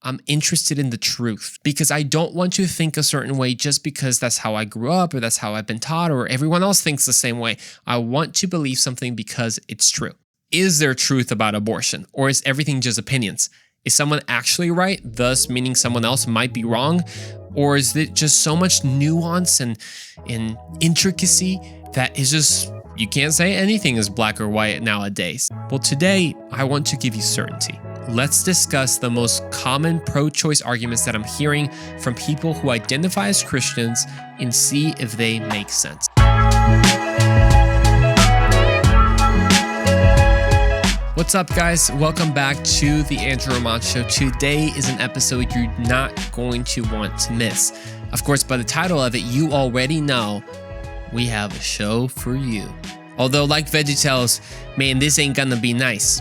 I'm interested in the truth because I don't want to think a certain way just because that's how I grew up or that's how I've been taught or everyone else thinks the same way. I want to believe something because it's true. Is there truth about abortion, or is everything just opinions? Is someone actually right, thus meaning someone else might be wrong? Or is it just so much nuance and intricacy that is just, you can't say anything is black or white nowadays? Well, today I want to give you certainty. Let's discuss the most common pro-choice arguments that I'm hearing from people who identify as Christians and see if they make sense. What's up, guys? Welcome back to the Andrew Roman Show. Today is an episode you're not going to want to miss. Of course, by the title of it, you already know we have a show for you. Although, like VeggieTales, man, this ain't gonna be nice.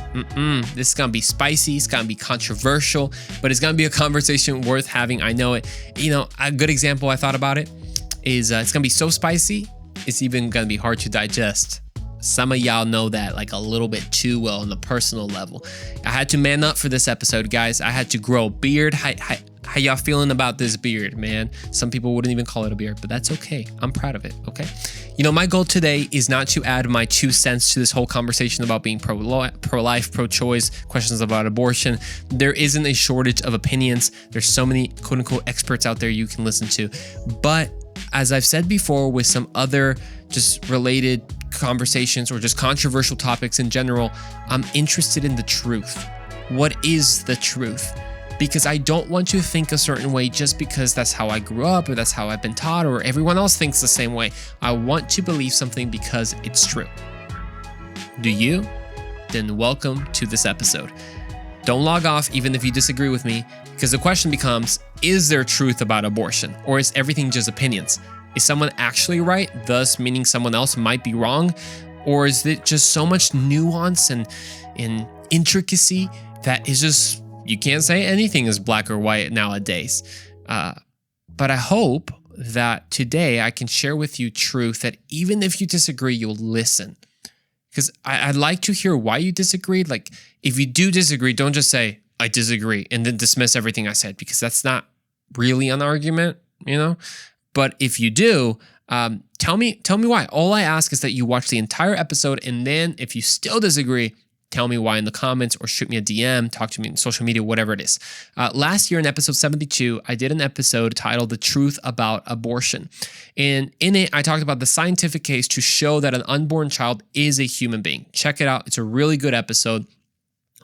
This is gonna be spicy, it's gonna be controversial, but it's gonna be a conversation worth having. I know it. You know, a good example I thought about it is it's gonna be so spicy, it's even gonna be hard to digest. Some of y'all know that like a little bit too well on the personal level. I had to man up for this episode, guys. I had to grow a beard. How y'all feeling about this beard, man? Some people wouldn't even call it a beard, but that's okay. I'm proud of it, okay? You know, my goal today is not to add my 2 cents to this whole conversation about being pro-life, pro-choice, questions about abortion. There isn't a shortage of opinions. There's so many quote-unquote experts out there you can listen to. But as I've said before with some other just related conversations or just controversial topics in general, I'm interested in the truth. What is the truth? Because I don't want to think a certain way just because that's how I grew up or that's how I've been taught or everyone else thinks the same way. I want to believe something because it's true. Do you? Then welcome to this episode. Don't log off even if you disagree with me, because the question becomes, is there truth about abortion, or is everything just opinions? Is someone actually right, thus meaning someone else might be wrong? Or is it just so much nuance and intricacy that is just, you can't say anything is black or white nowadays? But I hope that today I can share with you truth that even if you disagree, you'll listen. Because I'd like to hear why you disagreed. Like, if you do disagree, don't just say, I disagree, and then dismiss everything I said, because that's not really an argument, you know? But if you do, tell me why. All I ask is that you watch the entire episode, and then if you still disagree, tell me why in the comments or shoot me a DM, talk to me on social media, whatever it is. Last year in episode 72, I did an episode titled The Truth About Abortion. And in it, I talked about the scientific case to show that an unborn child is a human being. Check it out. It's a really good episode.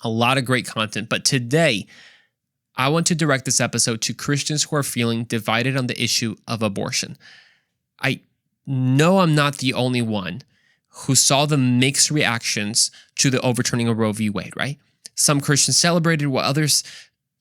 A lot of great content. But today, I want to direct this episode to Christians who are feeling divided on the issue of abortion. I know I'm not the only one who saw the mixed reactions to the overturning of Roe v. Wade, right? Some Christians celebrated while others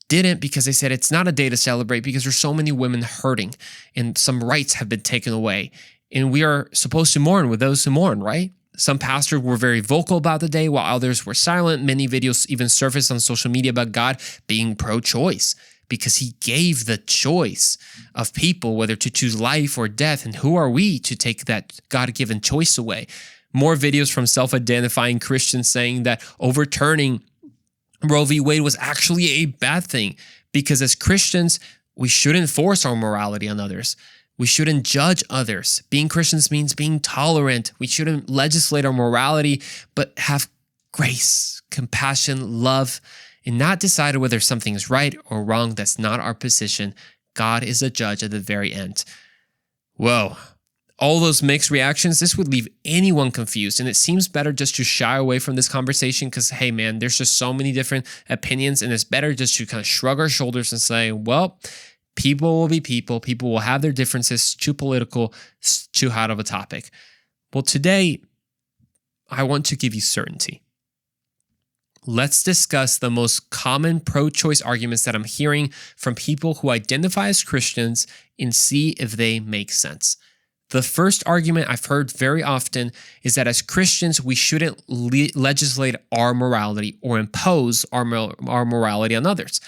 didn't, because they said it's not a day to celebrate because there's so many women hurting and some rights have been taken away. And we are supposed to mourn with those who mourn, right? Some pastors were very vocal about the day while others were silent. Many videos even surfaced on social media about God being pro-choice because he gave the choice of people whether to choose life or death. And who are we to take that God-given choice away? More videos from self-identifying Christians saying that overturning Roe v. Wade was actually a bad thing because as Christians, we shouldn't force our morality on others. We shouldn't judge others. Being Christians means being tolerant. We shouldn't legislate our morality, but have grace, compassion, love, and not decide whether something is right or wrong. That's not our position. God is a judge at the very end. Whoa. All those mixed reactions, this would leave anyone confused. And it seems better just to shy away from this conversation because, hey, man, there's just so many different opinions. And it's better just to kind of shrug our shoulders and say, well, people will be people. People will have their differences. Too political, too hot of a topic. Well, today, I want to give you certainty. Let's discuss the most common pro-choice arguments that I'm hearing from people who identify as Christians and see if they make sense. The first argument I've heard very often is that as Christians, we shouldn't legislate our morality or impose our morality on others.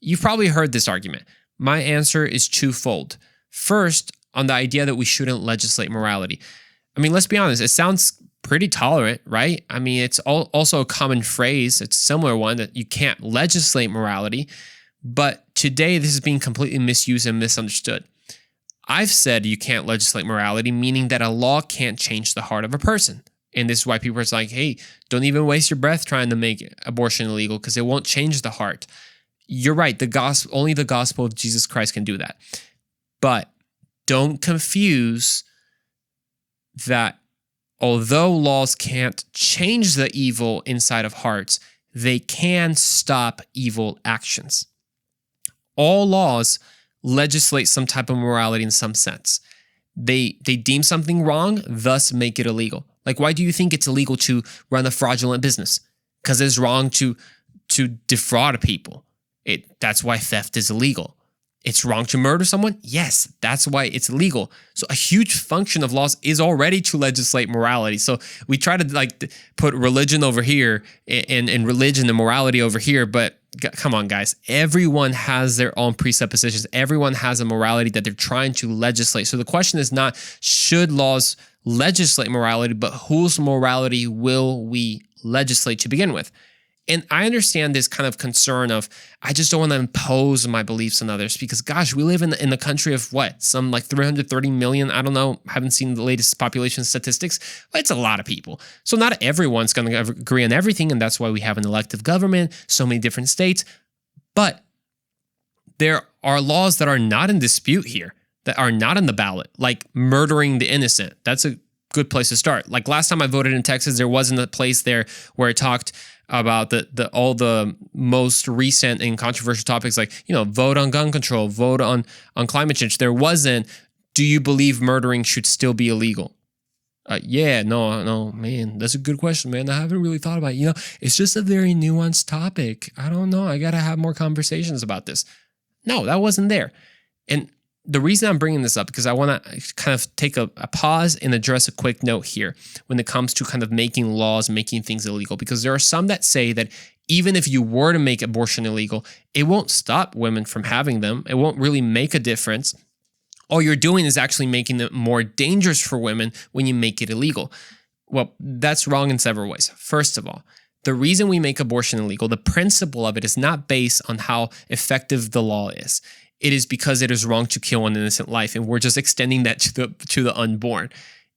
You've probably heard this argument. My answer is twofold. First, on the idea that we shouldn't legislate morality. I mean, let's be honest, it sounds pretty tolerant, right? I mean, it's also a common phrase, it's a similar one, that you can't legislate morality. But today, this is being completely misused and misunderstood. I've said you can't legislate morality, meaning that a law can't change the heart of a person. And this is why people are like, hey, don't even waste your breath trying to make abortion illegal because it won't change the heart. You're right. Only the gospel of Jesus Christ can do that. But don't confuse that although laws can't change the evil inside of hearts, they can stop evil actions. All laws legislate some type of morality in some sense. They deem something wrong, thus make it illegal. Like, why do you think it's illegal to run a fraudulent business? Because it's wrong to defraud people. That's why theft is illegal. It's wrong to murder someone? Yes, that's why it's illegal. So a huge function of laws is already to legislate morality. So we try to put religion over here and religion and morality over here, but come on, guys. Everyone has their own presuppositions. Everyone has a morality that they're trying to legislate. So the question is not, should laws legislate morality, but whose morality will we legislate to begin with? And I understand this kind of concern of, I just don't want to impose my beliefs on others because, gosh, we live in the country of what? Some like 330 million? I don't know. Haven't seen the latest population statistics. But it's a lot of people. So not everyone's going to agree on everything. And that's why we have an elective government, so many different states. But there are laws that are not in dispute here, that are not on the ballot, like murdering the innocent. That's a good place to start. Like last time I voted in Texas, there wasn't a place there where it talked about all the most recent and controversial topics, like, vote on gun control, vote on climate change. There wasn't, do you believe murdering should still be illegal? No, man, that's a good question, man. I haven't really thought about it. It's just a very nuanced topic. I don't know. I got to have more conversations about this. No, that wasn't there. And the reason I'm bringing this up, because I want to kind of take a pause and address a quick note here when it comes to kind of making laws, making things illegal, because there are some that say that even if you were to make abortion illegal, it won't stop women from having them. It won't really make a difference. All you're doing is actually making it more dangerous for women when you make it illegal. Well, that's wrong in several ways. First of all, the reason we make abortion illegal, the principle of it is not based on how effective the law is. It is because it is wrong to kill an innocent life, and we're just extending that to the unborn.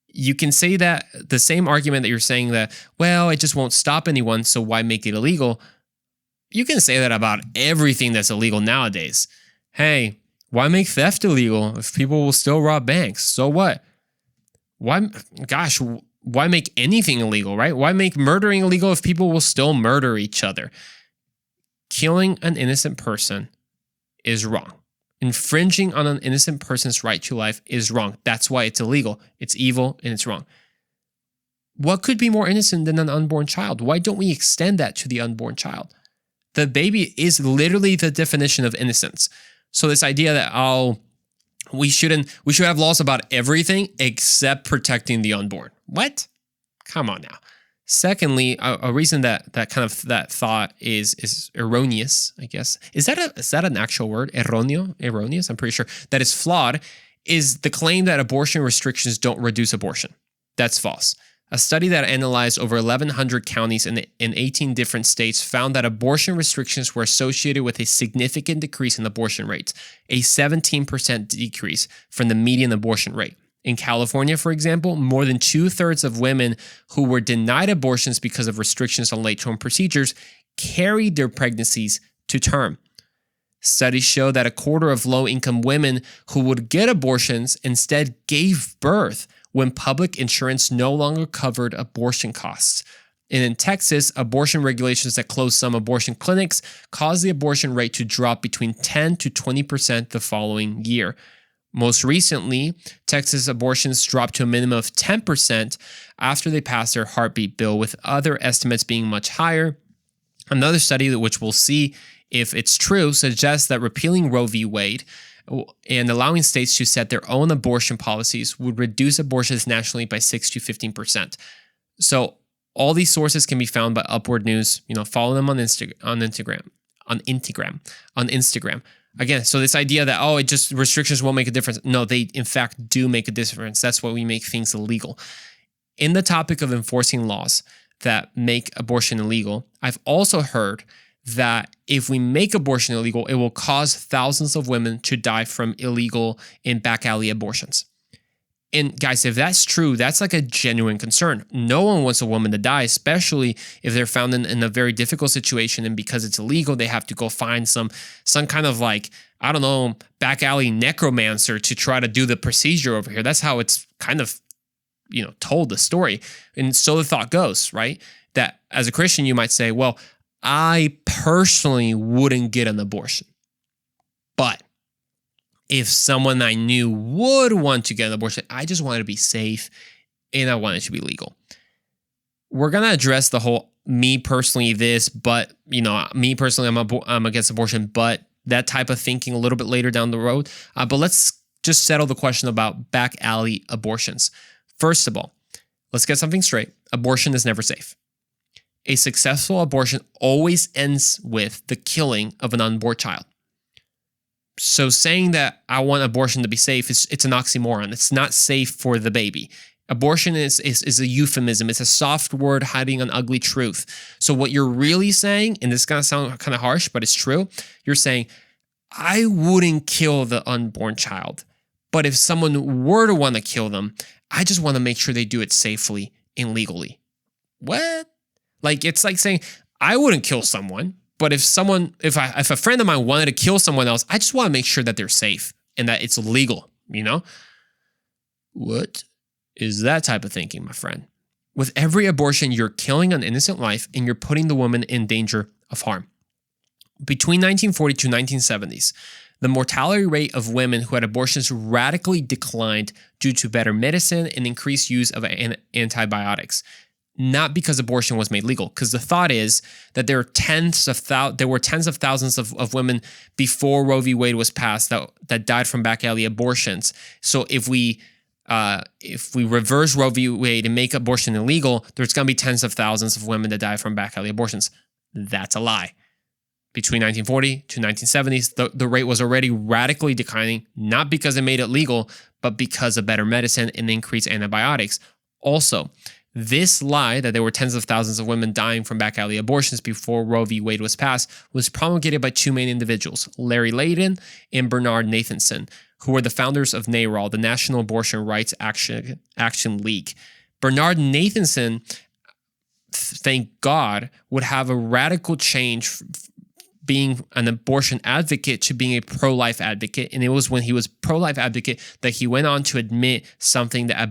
You can say that the same argument that you're saying that, well, it just won't stop anyone, so why make it illegal? You can say that about everything that's illegal nowadays. Hey, why make theft illegal if people will still rob banks? So what? Why make anything illegal, right? Why make murdering illegal if people will still murder each other? Killing an innocent person is wrong. Infringing on an innocent person's right to life is wrong. That's why it's illegal. It's evil and it's wrong. What could be more innocent than an unborn child? Why don't we extend that to the unborn child? The baby is literally the definition of innocence. So this idea that, we should have laws about everything except protecting the unborn. What? Come on now. Secondly, a reason that thought is erroneous, I guess. Is that an actual word? Erroneous? I'm pretty sure. That is flawed, is the claim that abortion restrictions don't reduce abortion. That's false. A study that analyzed over 1,100 counties in 18 different states found that abortion restrictions were associated with a significant decrease in abortion rates, a 17% decrease from the median abortion rate. In California, for example, more than 2/3 of women who were denied abortions because of restrictions on late-term procedures carried their pregnancies to term. Studies show that a quarter of low-income women who would get abortions instead gave birth when public insurance no longer covered abortion costs. And in Texas, abortion regulations that closed some abortion clinics caused the abortion rate to drop between 10 to 20% the following year. Most recently, Texas abortions dropped to a minimum of 10% after they passed their heartbeat bill, with other estimates being much higher. Another study, which we'll see if it's true, suggests that repealing Roe v. Wade and allowing states to set their own abortion policies would reduce abortions nationally by 6 to 15%. So all these sources can be found by Upward News. Follow them on Instagram. Again, so this idea that, it just restrictions won't make a difference. No, they in fact do make a difference. That's why we make things illegal. In the topic of enforcing laws that make abortion illegal, I've also heard that if we make abortion illegal, it will cause thousands of women to die from illegal and back alley abortions. And guys, if that's true, that's like a genuine concern. No one wants a woman to die, especially if they're found in a very difficult situation, and because it's illegal, they have to go find some kind of like, I don't know, back alley necromancer to try to do the procedure over here. That's how it's kind of, told the story. And so the thought goes, right? That as a Christian, you might say, well, I personally wouldn't get an abortion. But if someone I knew would want to get an abortion, I just wanted to be safe and I want it to be legal. We're going to address the whole me personally this, but, me personally, I'm against abortion, but that type of thinking a little bit later down the road. But let's just settle the question about back alley abortions. First of all, let's get something straight. Abortion is never safe. A successful abortion always ends with the killing of an unborn child. So saying that I want abortion to be safe, it's an oxymoron. It's not safe for the baby. Abortion is a euphemism. It's a soft word hiding an ugly truth. So what you're really saying, and this is going to sound kind of harsh, but it's true. You're saying, I wouldn't kill the unborn child. But if someone were to want to kill them, I just want to make sure they do it safely and legally. What? Like, it's like saying, I wouldn't kill someone. But if a friend of mine wanted to kill someone else, I just want to make sure that they're safe and that it's legal, What is that type of thinking, my friend? With every abortion, you're killing an innocent life and you're putting the woman in danger of harm. Between 1940 to 1970s, the mortality rate of women who had abortions radically declined due to better medicine and increased use of antibiotics. Not because abortion was made legal, because the thought is that there were tens of thousands of women before Roe v. Wade was passed that died from back alley abortions. So if we reverse Roe v. Wade and make abortion illegal, there's going to be tens of thousands of women that die from back alley abortions. That's a lie. Between 1940 to 1970s, the rate was already radically declining, not because it made it legal, but because of better medicine and increased antibiotics. Also, this lie that there were tens of thousands of women dying from back alley abortions before Roe v. Wade was passed was promulgated by two main individuals, Larry Layden and Bernard Nathanson, who were the founders of NARAL, the National Abortion Rights Action League. Bernard Nathanson, thank God, would have a radical change being an abortion advocate to being a pro-life advocate. And it was when he was pro-life advocate that he went on to admit something that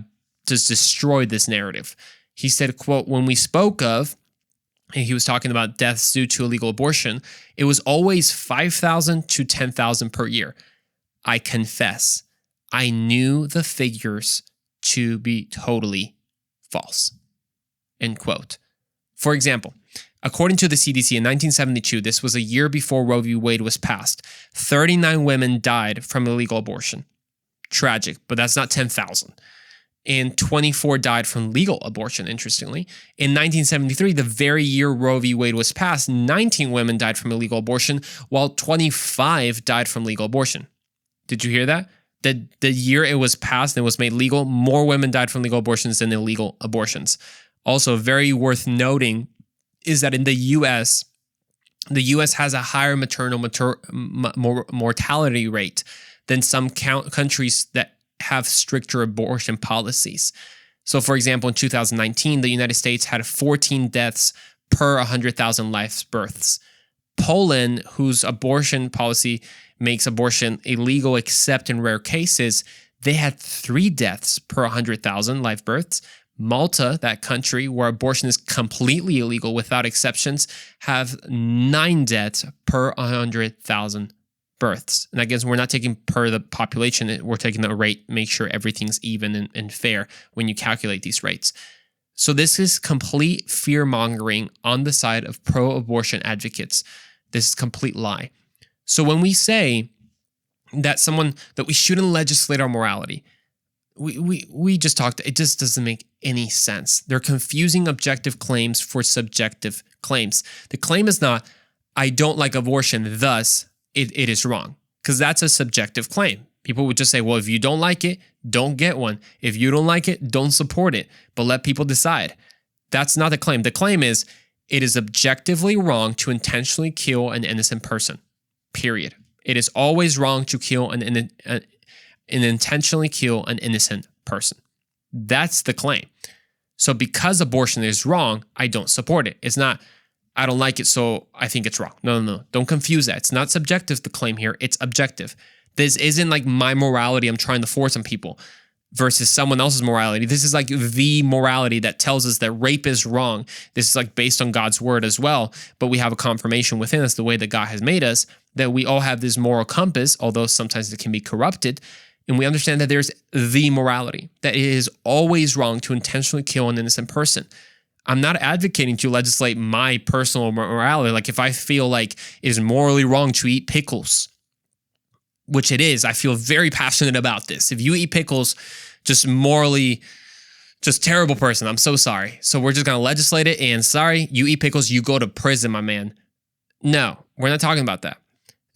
just destroyed this narrative. He said, quote, when we spoke of, and he was talking about deaths due to illegal abortion, it was always 5,000 to 10,000 per year. I confess, I knew the figures to be totally false. End quote. For example, according to the CDC in 1972, this was a year before Roe v. Wade was passed, 39 women died from illegal abortion. Tragic, but that's not 10,000. And 24 died from legal abortion, interestingly. In 1973, the very year Roe v. Wade was passed, 19 women died from illegal abortion, while 25 died from legal abortion. Did you hear that? The year it was passed and it was made legal, more women died from legal abortions than illegal abortions. Also, very worth noting is that in the U.S., has a higher maternal mortality rate than some countries that have stricter abortion policies. So, for example, in 2019, the United States had 14 deaths per 100,000 live births. Poland, whose abortion policy makes abortion illegal except in rare cases, they had 3 deaths per 100,000 live births. Malta, that country where abortion is completely illegal without exceptions, have 9 deaths per 100,000 births. And again, we're not taking per the population, we're taking the rate, make sure everything's even and fair when you calculate these rates. So this is complete fear-mongering on the side of pro-abortion advocates. This is complete lie. So when we say that we shouldn't legislate our morality, we just talked, it just doesn't make any sense. They're confusing objective claims for subjective claims. The claim is not, I don't like abortion, thus it is wrong, because that's a subjective claim. People would just say, well, if you don't like it, don't get one. If you don't like it, don't support it, but let people decide. That's not the claim. The claim is, It is objectively wrong to intentionally kill an innocent person. Period. It is always wrong to kill and intentionally kill an innocent person. That's the claim. So because abortion is wrong, I don't support it. It's not, I don't like it, so I think it's wrong. No. Don't confuse that. It's not subjective, the claim here. It's objective. This isn't like my morality I'm trying to force on people versus someone else's morality. This is like the morality that tells us that rape is wrong. This is like based on God's word as well, but we have a confirmation within us, the way that God has made us, that we all have this moral compass, although sometimes it can be corrupted, and we understand that there's the morality, that it is always wrong to intentionally kill an innocent person. I'm not advocating to legislate my personal morality. Like if I feel like it is morally wrong to eat pickles, which it is, I feel very passionate about this. If you eat pickles, just morally, just terrible person. I'm so sorry. So we're just going to legislate it, and sorry, you eat pickles, you go to prison, my man. No, we're not talking about that.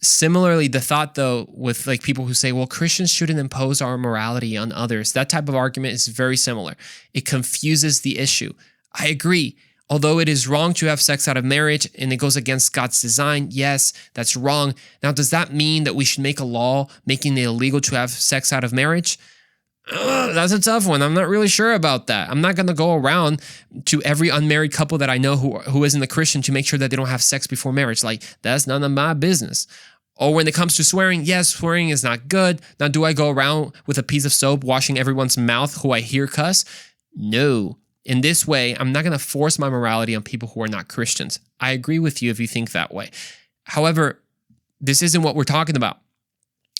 Similarly, the thought though, with like people who say, well, Christians shouldn't impose our morality on others. That type of argument is very similar. It confuses the issue. I agree. Although it is wrong to have sex out of marriage and it goes against God's design, yes, that's wrong. Now, does that mean that we should make a law making it illegal to have sex out of marriage? That's a tough one. I'm not really sure about that. I'm not going to go around to every unmarried couple that I know who isn't a Christian to make sure that they don't have sex before marriage. Like, that's none of my business. Or when it comes to swearing, yes, swearing is not good. Now, do I go around with a piece of soap washing everyone's mouth who I hear cuss? No. In this way, I'm not going to force my morality on people who are not Christians. I agree with you if you think that way. However, this isn't what we're talking about.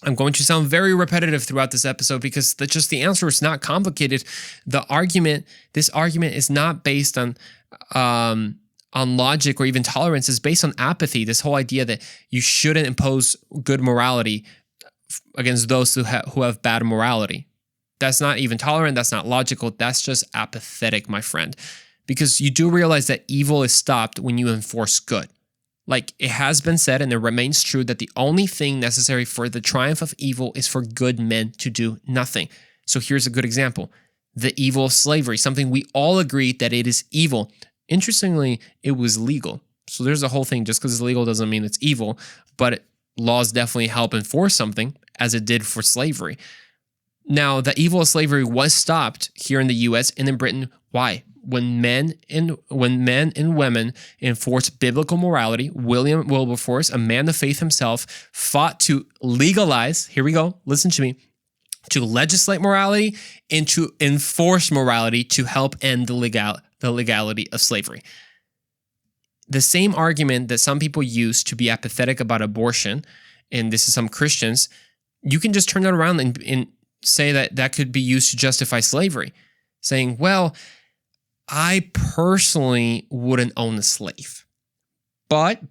I'm going to sound very repetitive throughout this episode because the answer is not complicated. This argument is not based on logic or even tolerance. It's based on apathy. This whole idea that you shouldn't impose good morality against those who have bad morality. That's not even tolerant. That's not logical. That's just apathetic, my friend. Because you do realize that evil is stopped when you enforce good. Like it has been said, and it remains true, that the only thing necessary for the triumph of evil is for good men to do nothing. So here's a good example. The evil of slavery, something we all agree that it is evil. Interestingly, it was legal. So there's a whole thing. Just because it's legal doesn't mean it's evil, but laws definitely help enforce something, as it did for slavery. Now, the evil of slavery was stopped here in the U.S. and in Britain. Why? When men and women enforced biblical morality, William Wilberforce, a man of faith himself, fought to legalize, here we go, listen to me, to legislate morality and to enforce morality to help end the legality of slavery. The same argument that some people use to be apathetic about abortion, and this is some Christians, you can just turn it around and say that could be used to justify slavery, saying, well, I personally wouldn't own a slave, but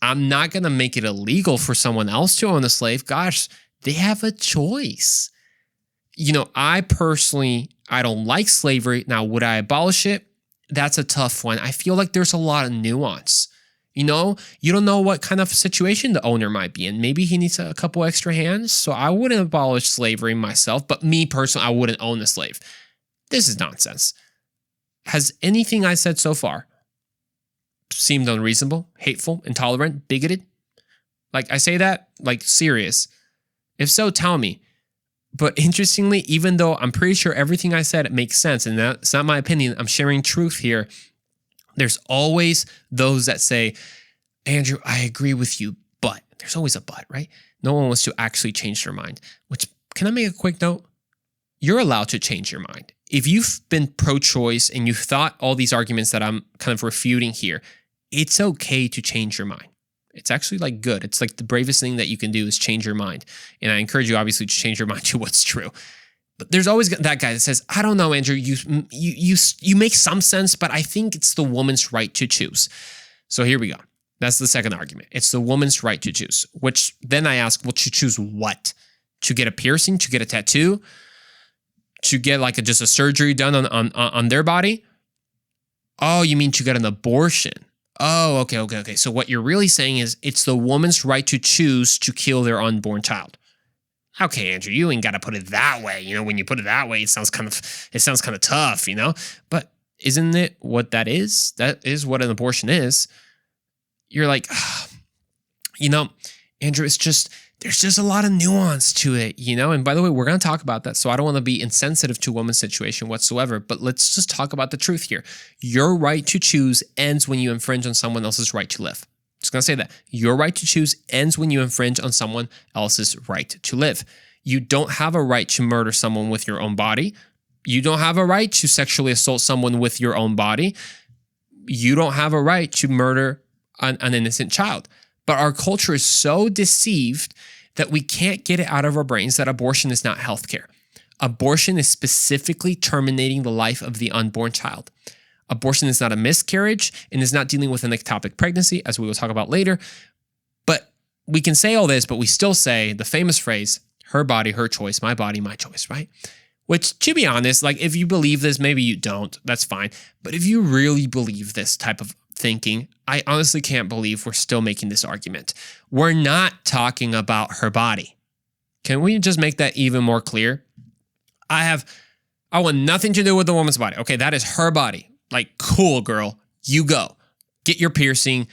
I'm not going to make it illegal for someone else to own a slave. Gosh, they have a choice. You know, I don't like slavery. Now, would I abolish it? That's a tough one. I feel like there's a lot of nuance. You know, you don't know what kind of situation the owner might be in. Maybe he needs a couple extra hands. So I wouldn't abolish slavery myself, but me personally, I wouldn't own a slave. This is nonsense. Has anything I said so far seemed unreasonable, hateful, intolerant, bigoted? Like I say that, like serious. If so, tell me. But interestingly, even though I'm pretty sure everything I said makes sense, and that's not my opinion, I'm sharing truth here, there's always those that say, Andrew, I agree with you, but there's always a but, right? No one wants to actually change their mind. Which, can I make a quick note? You're allowed to change your mind. If you've been pro-choice and you've thought all these arguments that I'm kind of refuting here, it's okay to change your mind. It's actually like good. It's like the bravest thing that you can do is change your mind. And I encourage you obviously to change your mind to what's true. But there's always that guy that says, I don't know, Andrew, you make some sense, but I think it's the woman's right to choose. So here we go. That's the second argument. It's the woman's right to choose, which then I ask, well, to choose what? To get a piercing, to get a tattoo, to get like just a surgery done on their body? Oh, you mean to get an abortion? Oh, okay. So what you're really saying is it's the woman's right to choose to kill their unborn child. Okay, Andrew, you ain't got to put it that way. You know, when you put it that way, it sounds kind of tough, you know? But Isn't it what that is? That is what an abortion is. You're like, Andrew, there's just a lot of nuance to it, And by the way, we're going to talk about that. So I don't want to be insensitive to a woman's situation whatsoever, but let's just talk about the truth here. Your right to choose ends when you infringe on someone else's right to live. Just going to say that. Your right to choose ends when you infringe on someone else's right to live. You don't have a right to murder someone with your own body. You don't have a right to sexually assault someone with your own body. You don't have a right to murder an innocent child. But our culture is so deceived that we can't get it out of our brains that abortion is not healthcare. Abortion is specifically terminating the life of the unborn child. Abortion is not a miscarriage and is not dealing with an ectopic pregnancy, as we will talk about later. But we can say all this, but we still say the famous phrase, her body, her choice, my body, my choice, right? Which, to be honest, like if you believe this, maybe you don't, that's fine. But if you really believe this type of thinking, I honestly can't believe we're still making this argument. We're not talking about her body. Can we just make that even more clear? I want nothing to do with the woman's body. Okay, that is her body. Like, cool, girl, you go. Get your piercing,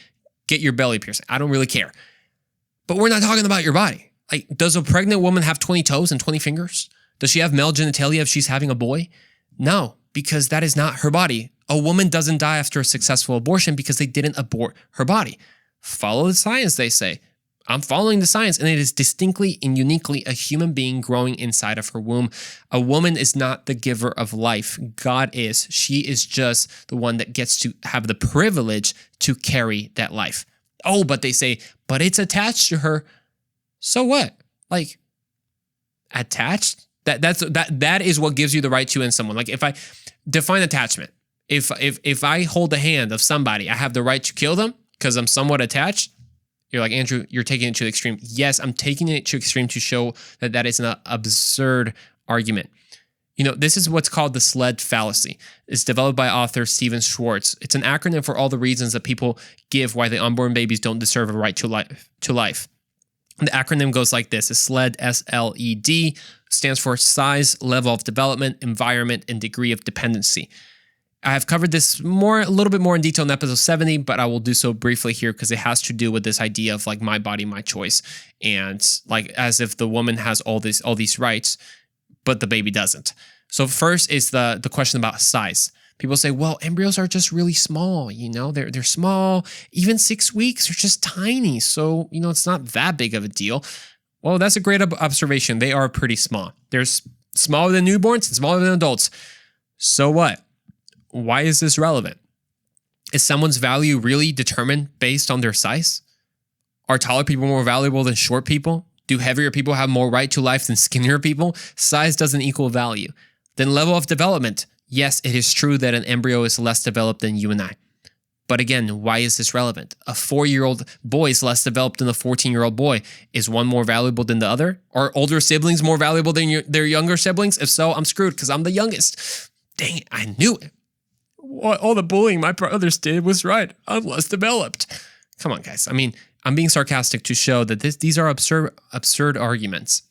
get your belly piercing. I don't really care. But we're not talking about your body. Like, does a pregnant woman have 20 toes and 20 fingers? Does she have male genitalia if she's having a boy? No, because that is not her body. A woman doesn't die after a successful abortion because they didn't abort her body. Follow the science, they say. I'm following the science, and it is distinctly and uniquely a human being growing inside of her womb. A woman is not the giver of life. God is. She is just the one that gets to have the privilege to carry that life. Oh, but they say, but it's attached to her. So what? Like, attached? That is what gives you the right to end someone. Like, if I define attachment, if I hold the hand of somebody, I have the right to kill them because I'm somewhat attached. You're like, Andrew, you're taking it to the extreme. Yes, I'm taking it to extreme to show that is an absurd argument. This is what's called the SHREDS fallacy. It's developed by author Steven Schwartz. It's an acronym for all the reasons that people give why the unborn babies don't deserve a right to life. The acronym goes like this. It's SHRED, S-L-E-D, stands for size, level of development, environment, and degree of dependency. I have covered this a little bit more in detail in episode 70, but I will do so briefly here because it has to do with this idea of like my body, my choice, and like as if the woman has all these rights, but the baby doesn't. So first is the question about size. People say, well, embryos are just really small, they're small. Even 6 weeks are just tiny. So, it's not that big of a deal. Well, that's a great observation. They are pretty small. They're smaller than newborns and smaller than adults. So what? Why is this relevant? Is someone's value really determined based on their size? Are taller people more valuable than short people? Do heavier people have more right to life than skinnier people? Size doesn't equal value. Then level of development. Yes, it is true that an embryo is less developed than you and I. But again, why is this relevant? A 4-year-old boy is less developed than a 14-year-old boy. Is one more valuable than the other? Are older siblings more valuable than their younger siblings? If so, I'm screwed because I'm the youngest. Dang it, I knew it. All the bullying my brothers did was right. I'm less developed. Come on, guys. I mean, I'm being sarcastic to show that these are absurd arguments.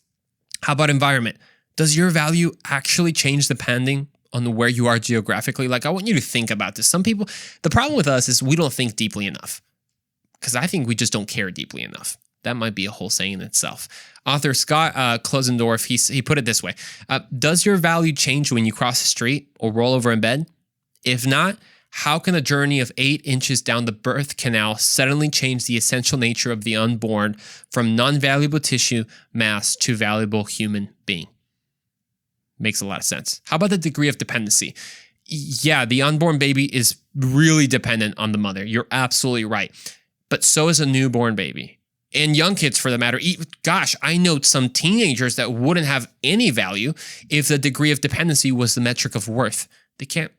How about environment? Does your value actually change depending on where you are geographically? Like, I want you to think about this. Some people, the problem with us is we don't think deeply enough because I think we just don't care deeply enough. That might be a whole saying in itself. Author Scott Klosendorf, he put it this way. Does your value change when you cross the street or roll over in bed? If not, how can a journey of 8 inches down the birth canal suddenly change the essential nature of the unborn from non-valuable tissue mass to valuable human being? Makes a lot of sense. How about the degree of dependency? Yeah, the unborn baby is really dependent on the mother. You're absolutely right. But so is a newborn baby. And young kids, for the matter. Gosh, I know some teenagers that wouldn't have any value if the degree of dependency was the metric of worth. They can't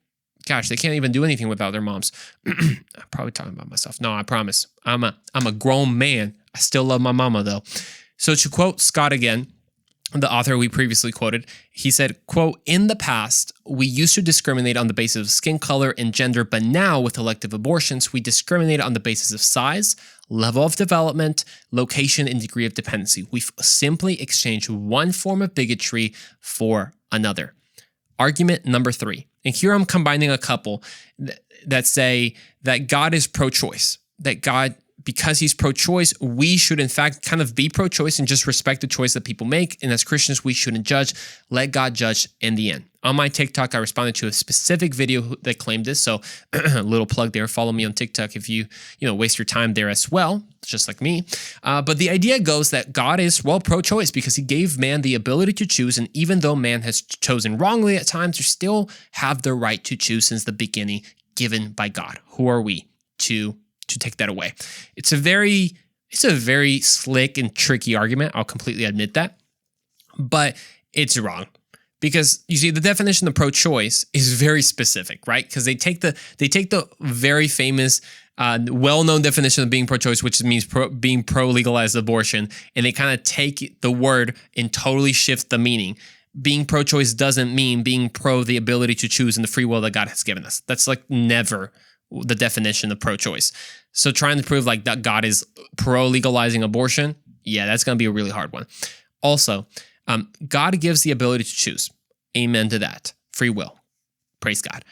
even do anything without their moms. I'm probably talking about myself. No, I promise. I'm a grown man. I still love my mama, though. So to quote Scott again, the author we previously quoted, he said, quote, "In the past, we used to discriminate on the basis of skin color and gender, but now with elective abortions, we discriminate on the basis of size, level of development, location, and degree of dependency. We've simply exchanged one form of bigotry for another." Argument number 3. And here I'm combining a couple that say that God is pro-choice, that God, because he's pro-choice, we should in fact kind of be pro-choice and just respect the choice that people make. And as Christians, we shouldn't judge. Let God judge in the end. On my TikTok, I responded to a specific video that claimed this. So a little plug there. Follow me on TikTok if you waste your time there as well, just like me. But the idea goes that God is, well, pro-choice because he gave man the ability to choose. And even though man has chosen wrongly at times, you still have the right to choose since the beginning given by God. Who are we to take that away? It's a very slick and tricky argument. I'll completely admit that, but it's wrong because you see the definition of pro-choice is very specific, right? Because they take the very famous, well-known definition of being pro-choice, which means being pro-legalized abortion, and they kind of take the word and totally shift the meaning. Being pro-choice doesn't mean being pro the ability to choose and the free will that God has given us. That's like never the definition of pro-choice. So trying to prove like that God is pro-legalizing abortion, yeah, that's going to be a really hard one. Also, God gives the ability to choose. Amen to that. Free will. Praise God.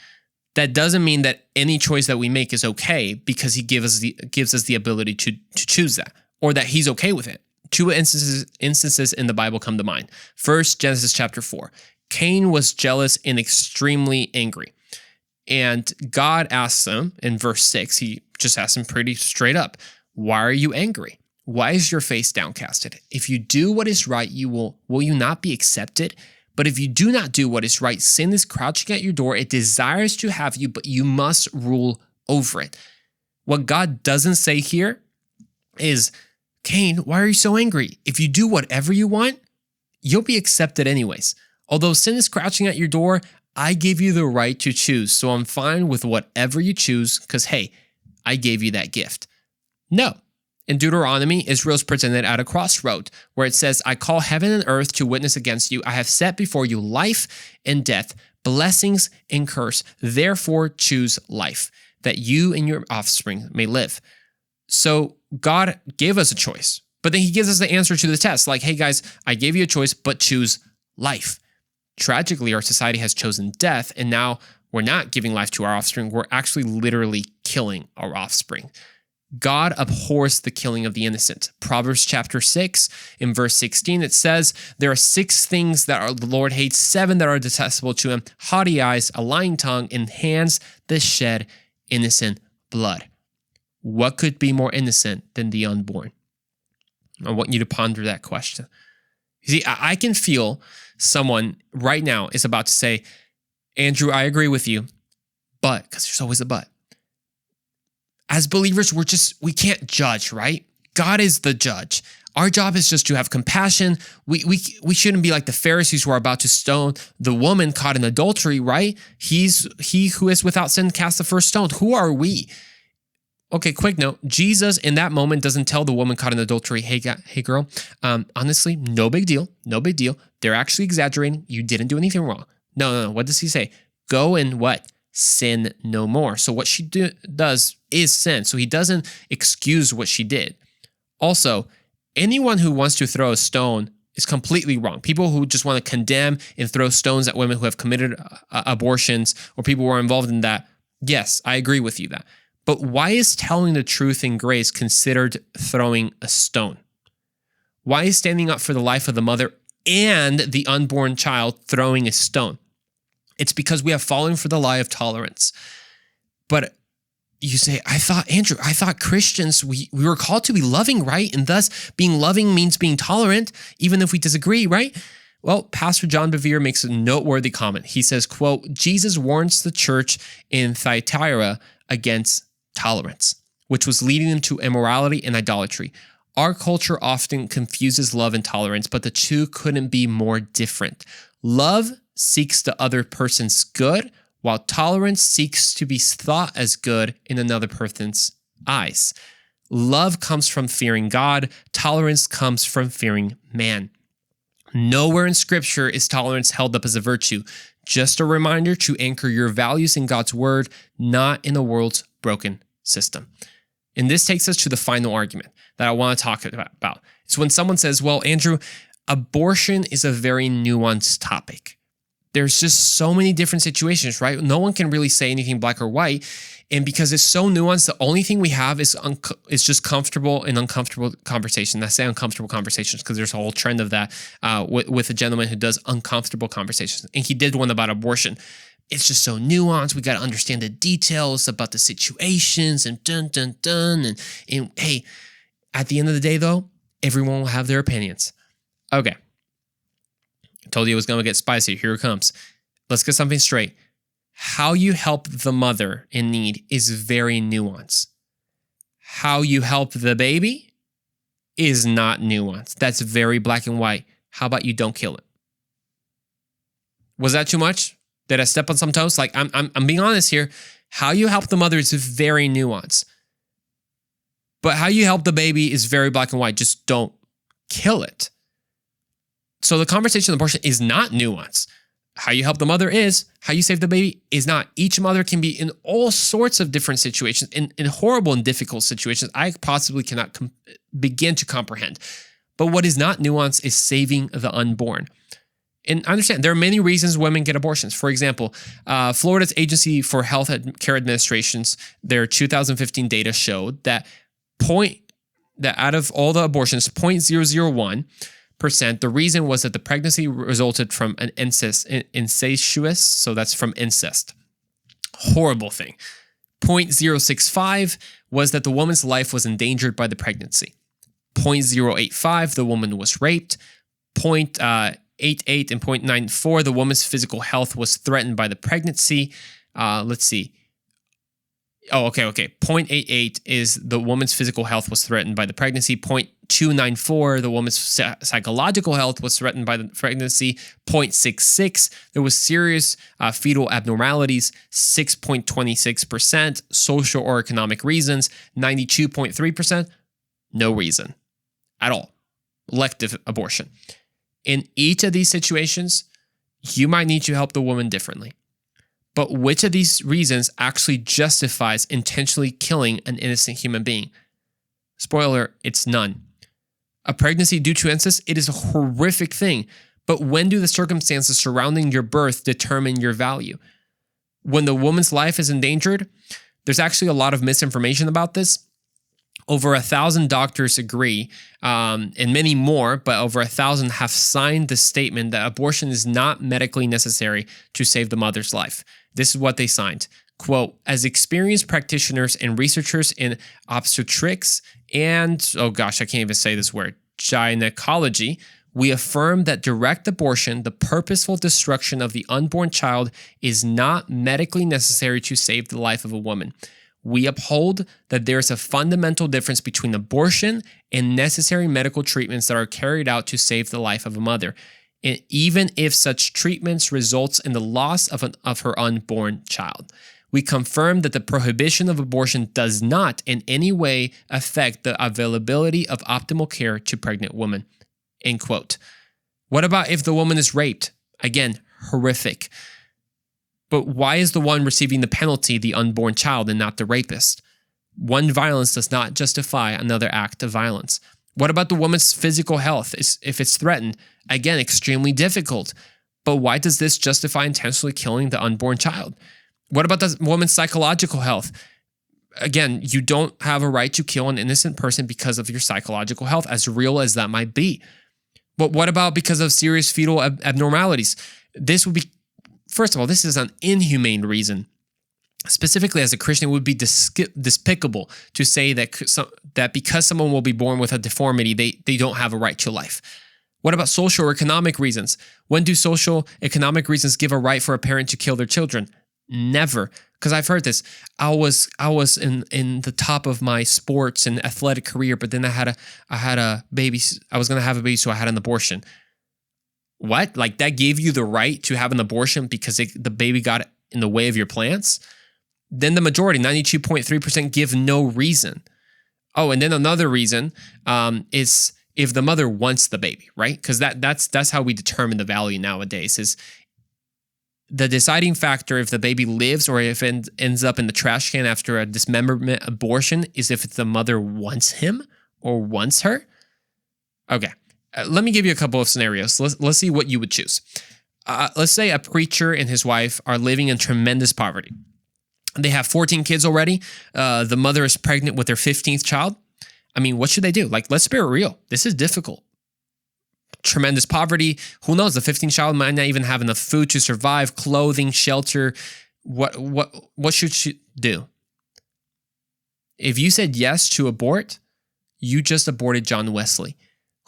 That doesn't mean that any choice that we make is okay because he gives us the ability to choose that, or that he's okay with it. 2 instances in the Bible come to mind. First, Genesis chapter 4. Cain was jealous and extremely angry. And God asks him in verse 6, he just asks him pretty straight up, why are you angry? Why is your face downcasted? If you do what is right, will you not be accepted? But if you do not do what is right, sin is crouching at your door. It desires to have you, but you must rule over it. What God doesn't say here is, Cain, why are you so angry? If you do whatever you want, you'll be accepted anyways. Although sin is crouching at your door, I gave you the right to choose, so I'm fine with whatever you choose because, hey, I gave you that gift. No. In Deuteronomy, Israel's presented at a crossroad where it says, I call heaven and earth to witness against you. I have set before you life and death, blessings and curse. Therefore, choose life, that you and your offspring may live. So God gave us a choice, but then he gives us the answer to the test. Like, hey guys, I gave you a choice, but choose life. Tragically, our society has chosen death, and now we're not giving life to our offspring. We're actually literally killing our offspring. God abhors the killing of the innocent. Proverbs chapter 6, in verse 16, it says, there are 6 things that the Lord hates, 7 that are detestable to him, haughty eyes, a lying tongue, and hands that shed innocent blood. What could be more innocent than the unborn? I want you to ponder that question. You see, I can feel someone right now is about to say, Andrew, I agree with you, but, because there's always a but. As believers, we can't judge, right? God is the judge. Our job is just to have compassion. We shouldn't be like the Pharisees who are about to stone the woman caught in adultery, right? He who is without sin cast the first stone. Who are we? Okay, quick note. Jesus in that moment doesn't tell the woman caught in adultery, hey girl, honestly, no big deal. No big deal. They're actually exaggerating. You didn't do anything wrong. No. What does he say? Go and what? Sin no more. So what she does is sin. So he doesn't excuse what she did. Also, anyone who wants to throw a stone is completely wrong. People who just want to condemn and throw stones at women who have committed abortions or people who are involved in that, yes, I agree with you that. But why is telling the truth in grace considered throwing a stone? Why is standing up for the life of the mother and the unborn child throwing a stone? It's because we have fallen for the lie of tolerance. But you say, Andrew, I thought Christians, we were called to be loving, right? And thus being loving means being tolerant, even if we disagree, right? Well, Pastor John Bevere makes a noteworthy comment. He says, quote, Jesus warns the church in Thyatira against tolerance, which was leading them to immorality and idolatry. Our culture often confuses love and tolerance, but the two couldn't be more different. Love seeks the other person's good, while tolerance seeks to be thought as good in another person's eyes. Love comes from fearing God. Tolerance comes from fearing man. Nowhere in Scripture is tolerance held up as a virtue. Just a reminder to anchor your values in God's word, not in the world's broken system. And this takes us to the final argument that I want to talk about. It's when someone says, well, Andrew, abortion is a very nuanced topic. There's just so many different situations, right? No one can really say anything black or white. And because it's so nuanced, the only thing we have is just comfortable and uncomfortable conversation. I say uncomfortable conversations because there's a whole trend of that with a gentleman who does uncomfortable conversations. And he did one about abortion. It's just so nuanced. We got to understand the details about the situations and dun, dun, dun. And hey, at the end of the day, though, everyone will have their opinions. Okay. I told you it was going to get spicy. Here it comes. Let's get something straight. How you help the mother in need is very nuanced. How you help the baby is not nuanced. That's very black and white. How about you don't kill it? Was that too much? Did I step on some toes? Like, I'm being honest here. How you help the mother is very nuanced. But how you help the baby is very black and white. Just don't kill it. So the conversation on abortion is not nuanced. How you help the mother is. How you save the baby is not. Each mother can be in all sorts of different situations, in horrible and difficult situations I possibly cannot begin to comprehend. But what is not nuanced is saving the unborn. And understand, there are many reasons women get abortions. For example, Florida's Agency for Health Care Administration's, their 2015 data showed that out of all the abortions, 0.001%, the reason was that the pregnancy resulted from an incestuous, so that's from incest. Horrible thing. 0.065 was that the woman's life was endangered by the pregnancy. 0.085, the woman was raped. 0.88 and 0.94, the woman's physical health was threatened by the pregnancy. Let's see. Oh, okay. 0.88 is the woman's physical health was threatened by the pregnancy. 0.294, the woman's psychological health was threatened by the pregnancy. 0.66, there was serious fetal abnormalities. 6.26%, social or economic reasons. 92.3%, no reason at all. Elective abortion. In each of these situations, you might need to help the woman differently. But which of these reasons actually justifies intentionally killing an innocent human being? Spoiler, it's none. A pregnancy due to incest, it is a horrific thing. But when do the circumstances surrounding your birth determine your value? When the woman's life is endangered, there's actually a lot of misinformation about this. Over 1,000 doctors agree, and many more, but over 1,000 have signed the statement that abortion is not medically necessary to save the mother's life. This is what they signed. Quote, as experienced practitioners and researchers in obstetrics and, oh gosh, I can't even say this word, gynecology, we affirm that direct abortion, the purposeful destruction of the unborn child, is not medically necessary to save the life of a woman. We uphold that there is a fundamental difference between abortion and necessary medical treatments that are carried out to save the life of a mother, and even if such treatments results in the loss of her unborn child. We confirm that the prohibition of abortion does not in any way affect the availability of optimal care to pregnant women. End quote. What about if the woman is raped? Again, horrific. But why is the one receiving the penalty the unborn child and not the rapist? One violence does not justify another act of violence. What about the woman's physical health if it's threatened? Again, extremely difficult. But why does this justify intentionally killing the unborn child? What about the woman's psychological health? Again, you don't have a right to kill an innocent person because of your psychological health, as real as that might be. But what about because of serious fetal abnormalities? This would be, first of all, this is an inhumane reason. Specifically, as a Christian, it would be despicable to say that because someone will be born with a deformity, they don't have a right to life. What about social or economic reasons? When do social economic reasons give a right for a parent to kill their children? Never. Because I've heard this. I was in the top of my sports and athletic career, but then I had a baby. I was going to have a baby, so I had an abortion. What? Like that gave you the right to have an abortion because the baby got in the way of your plans? Then the majority, 92.3%, give no reason. Oh, and then another reason is if the mother wants the baby, right? Because that's how we determine the value nowadays. Is the deciding factor if the baby lives or if it ends up in the trash can after a dismemberment abortion is if the mother wants him or wants her? Okay, let me give you a couple of scenarios. Let's see what you would choose. let's say a preacher and his wife are living in tremendous poverty. They have 14 kids already. The mother is pregnant with their 15th child. I mean, what should they do? Like, let's be real. This is difficult. Tremendous poverty. Who knows? The 15th child might not even have enough food to survive, clothing, shelter. What should she do? If you said yes to abort, you just aborted John Wesley,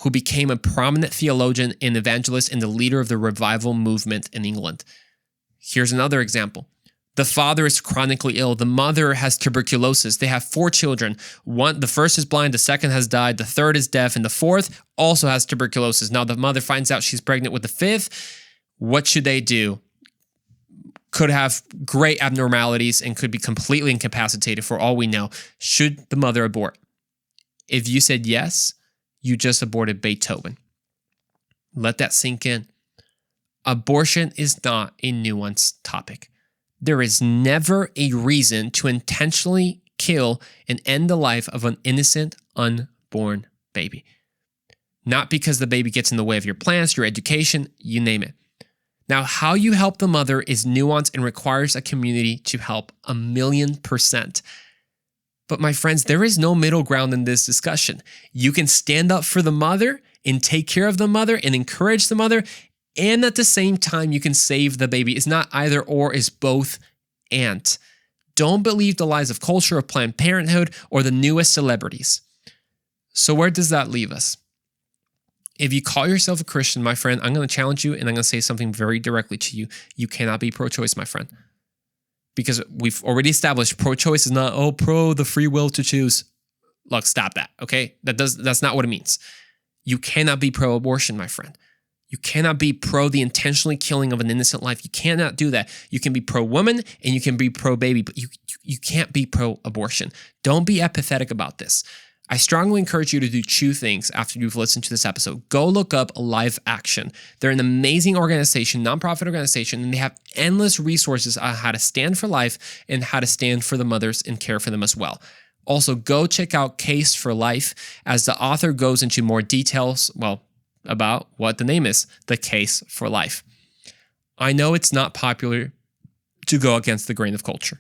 who became a prominent theologian and evangelist and the leader of the revival movement in England. Here's another example. The father is chronically ill. The mother has tuberculosis. They have 4 children. The first is blind, the second has died, the third is deaf, and the fourth also has tuberculosis. Now the mother finds out she's pregnant with the 5th. What should they do? Could have great abnormalities and could be completely incapacitated for all we know. Should the mother abort? If you said yes, you just aborted Beethoven. Let that sink in. Abortion is not a nuanced topic. There is never a reason to intentionally kill and end the life of an innocent, unborn baby. Not because the baby gets in the way of your plans, your education, you name it. Now, how you help the mother is nuanced and requires a community to help 1,000,000%. But my friends, there is no middle ground in this discussion. You can stand up for the mother and take care of the mother and encourage the mother, and at the same time, you can save the baby. It's not either or, it's both and. Don't believe the lies of culture, of Planned Parenthood, or the newest celebrities. So where does that leave us? If you call yourself a Christian, my friend, I'm going to challenge you and I'm going to say something very directly to you. You cannot be pro-choice, my friend. Because we've already established pro-choice is not, pro the free will to choose. Look, stop that, okay? That's not what it means. You cannot be pro-abortion, my friend. You cannot be pro the intentionally killing of an innocent life. You cannot do that. You can be pro-woman and you can be pro-baby, but you can't be pro-abortion. Don't be apathetic about this. I strongly encourage you to do 2 things after you've listened to this episode. Go look up Live Action. They're an amazing organization, nonprofit organization, and they have endless resources on how to stand for life and how to stand for the mothers and care for them as well. Also, go check out Case for Life as the author goes into more details, about what the name is, The Case for Life. I know it's not popular to go against the grain of culture.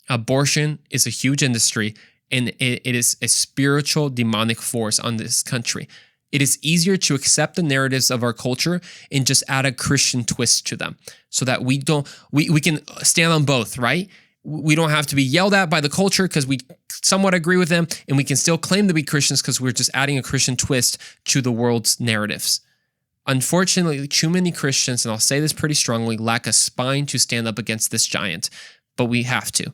Abortion is a huge industry, and it is a spiritual demonic force on this country. It is easier to accept the narratives of our culture and just add a Christian twist to them so that we can stand on both, right? We don't have to be yelled at by the culture because we somewhat agree with them, and we can still claim to be Christians because we're just adding a Christian twist to the world's narratives. Unfortunately, too many Christians, and I'll say this pretty strongly, lack a spine to stand up against this giant, but we have to.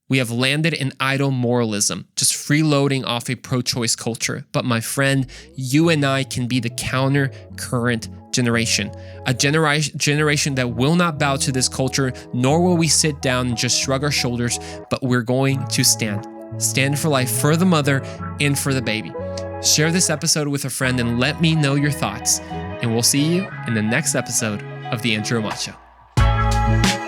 We have landed in idle moralism, just freeloading off a pro-choice culture. But my friend, you and I can be the counter-current generation, a generation that will not bow to this culture, nor will we sit down and just shrug our shoulders, but we're going to stand for life for the mother and for the baby. Share this episode with a friend and let me know your thoughts. And we'll see you in the next episode of The Andrew Omot Show.